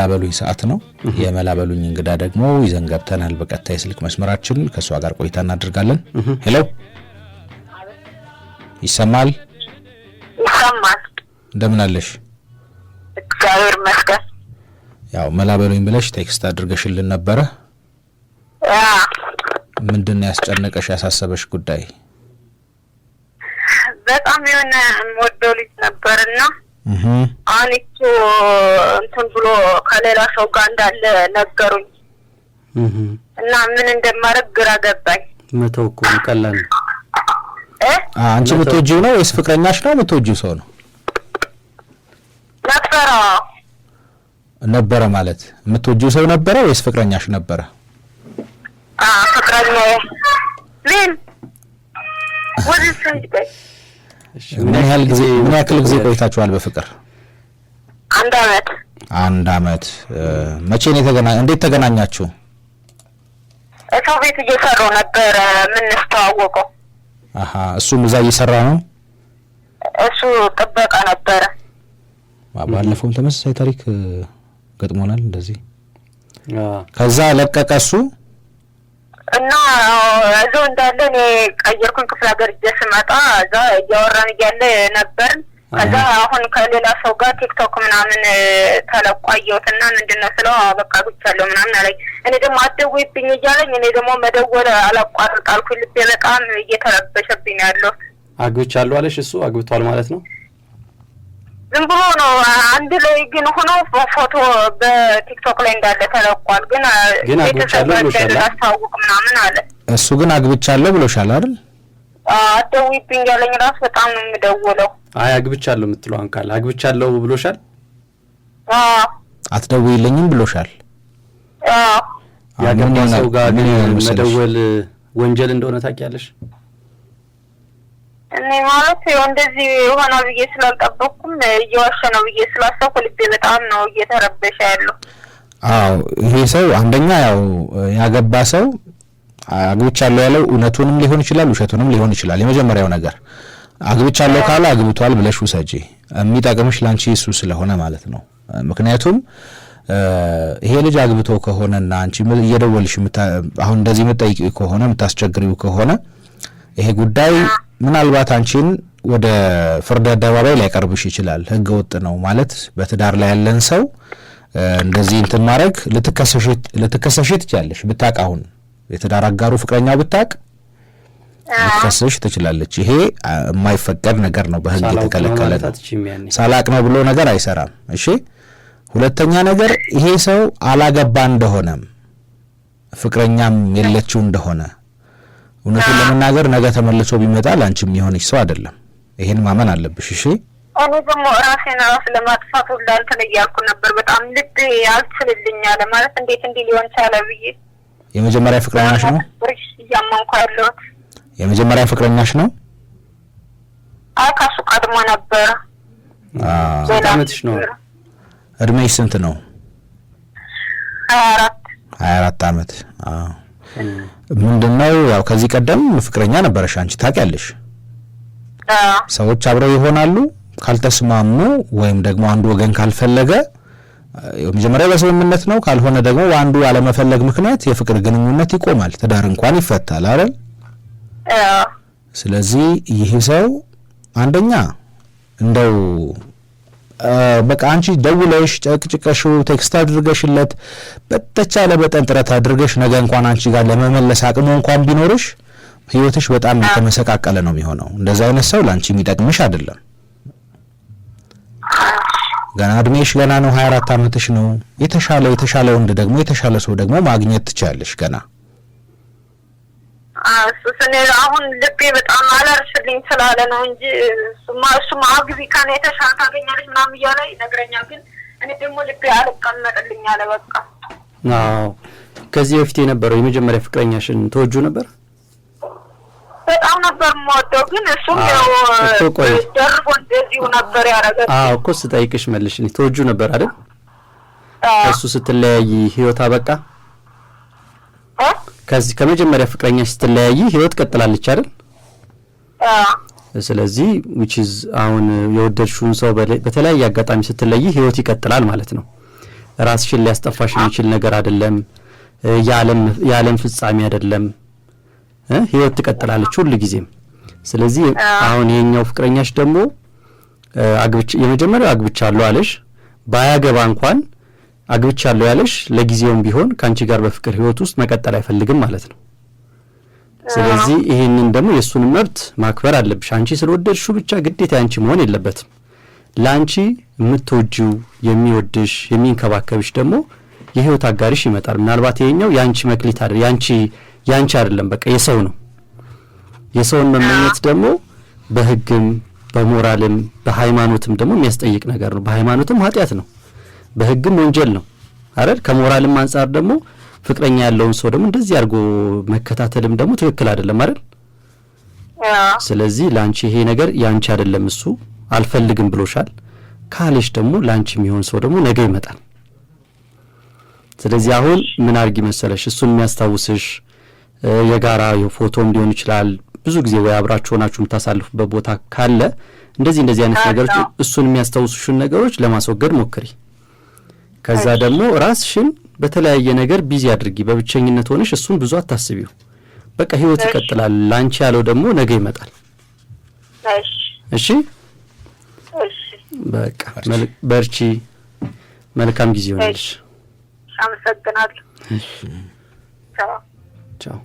የመላበሉኝ ሰዓት ነው። የመላበሉኝ እንግዳ ደግሞ ይዘን ገብተናል በቀጥታ የስልክ መስመራችን ከሷ ጋር ቆይታ እናደርጋለን። ሄሎ ይሰማል? እንደምን አለሽ? እግዚአብሔር ይመስገን። ያው መላበሉኝ ብለሽ ቴክስት አድርገሽልን ነበረ። ምንድነው ያስጨነቀሽ ያሳሰበሽ ጉዳይ? በጣም የሆነ ሞዴል ነበርና አሁን እኮ እንትን ብሎ ከሌላ ሰው ጋር እንዳለ ነገሩኝ እና ምን እንደማረግ ግራ ገባኝ። መተው እኮ ቀላል ነው። አንቺ የምትወጂው ነው ወይስ ፍቅረኛሽ ነው? የምትወጂው ሰው ነው? ነበረ ማለት የምትወጂው ሰው ነበረ ወይስ ፍቅረኛሽ ነበረ? ፍቅረኛዬ። ምን ምን ያክል ጊዜ ቆይታችኋል በፍቅር? አንድ አመት። መቼ ነው እንዴት ተገናኛችሁ? እሰው ቤት እየሰራሁ ነበር ምን ተዋወቀው። እሱም እዛ እየሰራ ነው? እሱ ጥበቃ ነበረ። ባለፈውም ተመሳሳይ ታሪክ ገጥሞናል እንደዚህ። ከዛ ለቀቀ እሱ እና እዛው እንዳለ እኔ ቀየርኩኝ ክፍለ ሀገር ስመጣ እዛ እያወራን እያለ ነበር። ከዛ አሁን ከሌላ ሰው ጋር ቲክቶክ ምናምን ተለቋየውትና ምንድነው ስለው በቃ ብቻለሁ ምናምን አለኝ። እኔ ደግሞ አትደውይብኝ እያለኝ እኔ ደግሞ መደወል አላቋርጥ አልኩኝ። ልቤ በጣም እየተረበሸብኝ ያለው። አግብቻለሁ አለሽ? እሱ አግብቷል ማለት ነው? ዝም ብሎ ነው አንድ ላይ ግን ሆኖ ፎቶ በቲክቶክ ላይ እንዳለ ተለቋል። ግን አግብቻለሁ ብሎሻል አስታውቅ ምናምን አለ። እሱ ግን አግብቻለሁ ብሎሻል አይደል? አትደውይብኝ ያለኝ ራስ በጣም ነው የምደውለው። አግብቻለሁ የምትለው አንካል አግብቻለሁ ብሎሻል? አትደውይልኝም ብሎሻል? ያገባ ሰው ጋር መደወል ወንጀል እንደሆነ ታውቂያለሽ? እኔ ማለት እንደዚህ ሆነ ብዬ ስላልጠበቅኩም እየዋሸ ነው ብዬ ስላሰብኩ ልቤ በጣም ነው እየተረበሸ ያለው። ይሄ ሰው አንደኛ ያው ያገባ ሰው አግብቻለሁ ያለው እውነቱንም ሊሆን ይችላል ውሸቱንም ሊሆን ይችላል። የመጀመሪያው ነገር አግብቻለሁ ካለ አግብቷል ብለሽ ውሰጂ። የሚጠቅምሽ ላንቺ እሱ ስለሆነ ማለት ነው። ምክንያቱም ይሄ ልጅ አግብቶ ከሆነና አንቺ እየደወልሽ አሁን እንደዚህ የምትጠይቂው ከሆነ የምታስቸግሪው ከሆነ ይሄ ጉዳይ ምናልባት አንቺን ወደ ፍርድ አደባባይ ሊያቀርብሽ ይችላል። ህገ ወጥ ነው ማለት በትዳር ላይ ያለን ሰው እንደዚህ እንትን ማድረግ ልትከሰሽ ትችላለሽ። ብታውቅ አሁን የትዳር አጋሩ ፍቅረኛው ብታውቅ ልትከሰሽ ትችላለች። ይሄ የማይፈቀድ ነገር ነው፣ በህግ የተከለከለ ነው። ሳላቅ ነው ብሎ ነገር አይሰራም። እሺ። ሁለተኛ ነገር ይሄ ሰው አላገባ እንደሆነም ፍቅረኛም የለችው እንደሆነ እውነቱን ለመናገር ነገ ተመልሶ ቢመጣ ላንቺም የሚሆንሽ ሰው አይደለም። ይሄን ማመን አለብሽ። እሺ። እኔ ደግሞ ራሴን ለማጥፋት ሁሉ እንትን እያልኩ ነበር። በጣም ልብ ያልችልልኝ አለ ማለት እንዴት እንዲህ ሊሆን ቻለ ብዬ። የመጀመሪያ ፍቅረኛሽ ነው? እያመንኩ ያለሁት የመጀመሪያ ፍቅረኛሽ ነው? ከሱ ቀድሞ ነበር። ስንት ዓመትሽ ነው? እድሜሽ ስንት ነው? 24 ዓመት። ምንድነው ያው ከዚህ ቀደም ፍቅረኛ ነበረሽ አንቺ ታውቂያለሽ። ሰዎች አብረው ይሆናሉ ካልተስማሙ ወይም ደግሞ አንዱ ወገን ካልፈለገ የመጀመሪያው በስምምነት ነው፣ ካልሆነ ደግሞ አንዱ ያለመፈለግ ምክንያት የፍቅር ግንኙነት ይቆማል፣ ትዳር እንኳን ይፈታል አይደል? ስለዚህ ይሄ ሰው አንደኛ እንደው በቃ አንቺ ደውለሽ ጨቅጭቀሽው ቴክስት አድርገሽለት በተቻለ በጠን ጥረት አድርገሽ ነገ እንኳን አንቺ ጋር ለመመለስ አቅሙ እንኳን ቢኖርሽ ህይወትሽ በጣም የተመሰቃቀለ ነው የሚሆነው። እንደዛ አይነት ሰው ላንቺ የሚጠቅምሽ አይደለም። ገና እድሜሽ ገና ነው፣ 24 ዓመትሽ ነው። የተሻለ ወንድ ደግሞ የተሻለ ሰው ደግሞ ማግኘት ትችያለሽ ገና። እሱን አሁን ልቤ በጣም አላርሽልኝ ስላለ ነው እንጂ እሱማ አግቢ ካነ የተሻለ ታገኛለሽ ምናምን እያለ ይነግረኛል። ግን እኔ ደግሞ ልቤ አልቀመጥልኝ አለ በቃ። ከዚህ በፊት የነበረው የመጀመሪያ ፍቅረኛሽን ተወጁ ነበር? በጣም ነበር የምወደው፣ ግን እሱም ያው ደርቦ እንደዚሁ ነበር ያደረገው። እኮ ስጠይቅሽ መልሽልኝ። ተወጁ ነበር አይደል? እሱ ስትለያይ ህይወት አበቃ? ከዚህ ከመጀመሪያ ፍቅረኛሽ ስትለያይ ህይወት ቀጥላለች አይደል? ስለዚህ which is አሁን የወደድሽውን ሰው በተለያየ አጋጣሚ ስትለያይ ህይወት ይቀጥላል ማለት ነው። ራስሽን ሊያስጠፋሽ የሚችል ነገር አይደለም። የዓለም ፍጻሜ አይደለም። ህይወት ትቀጥላለች ሁሉ ጊዜም። ስለዚህ አሁን የኛው ፍቅረኛሽ ደግሞ የመጀመሪያው አግብቻለሁ አለሽ። ባያገባ እንኳን አግብቻለሁ ያለሽ ለጊዜውም ቢሆን ካንቺ ጋር በፍቅር ህይወት ውስጥ መቀጠል አይፈልግም ማለት ነው። ስለዚህ ይሄንን ደግሞ የሱን መብት ማክበር አለብሽ። አንቺ ስለወደድሽው ብቻ ግዴታ ያንቺ መሆን የለበትም። ላንቺ የምትወጂው የሚወድሽ የሚንከባከብሽ ደግሞ የህይወት አጋርሽ ይመጣል። ምናልባት ይሄኛው ያንቺ መክሊት አይደል ያንቺ አይደለም፣ በቃ የሰው ነው። የሰውን መመኘት ደግሞ በህግም በሞራልም በሃይማኖትም ደግሞ የሚያስጠይቅ ነገር ነው። በሃይማኖትም ኃጢያት ነው፣ በህግም ወንጀል ነው አይደል? ከሞራልም አንፃር ደግሞ ፍቅረኛ ያለውን ሰው ደግሞ እንደዚህ አድርጎ መከታተልም ደግሞ ትክክል አይደለም አይደል? ስለዚህ ላንቺ ይሄ ነገር ያንቺ አይደለም፣ እሱ አልፈልግም ብሎሻል ካለሽ ደግሞ ላንቺ የሚሆን ሰው ደግሞ ነገ ይመጣል። ስለዚህ አሁን ምን አርጊ መሰለሽ፣ እሱን የሚያስታውስሽ የጋራ የፎቶም ሊሆን ይችላል፣ ብዙ ጊዜ ወይ አብራችሁ ሆናችሁ የምታሳልፉበት ቦታ ካለ እንደዚህ አይነት ነገሮች እሱን የሚያስታውሱሽን ነገሮች ለማስወገድ ሞክሪ። ከዛ ደግሞ ራስሽን በተለያየ ነገር ቢዚ አድርጊ። በብቸኝነት ሆነሽ እሱን ብዙ አታስቢው። በቃ ህይወት ይቀጥላል። ላንቺ ያለው ደግሞ ነገ ይመጣል። እሺ በቃ በርቺ። መልካም ጊዜ ይሁንልሽ። አመሰግናለሁ። ቻው።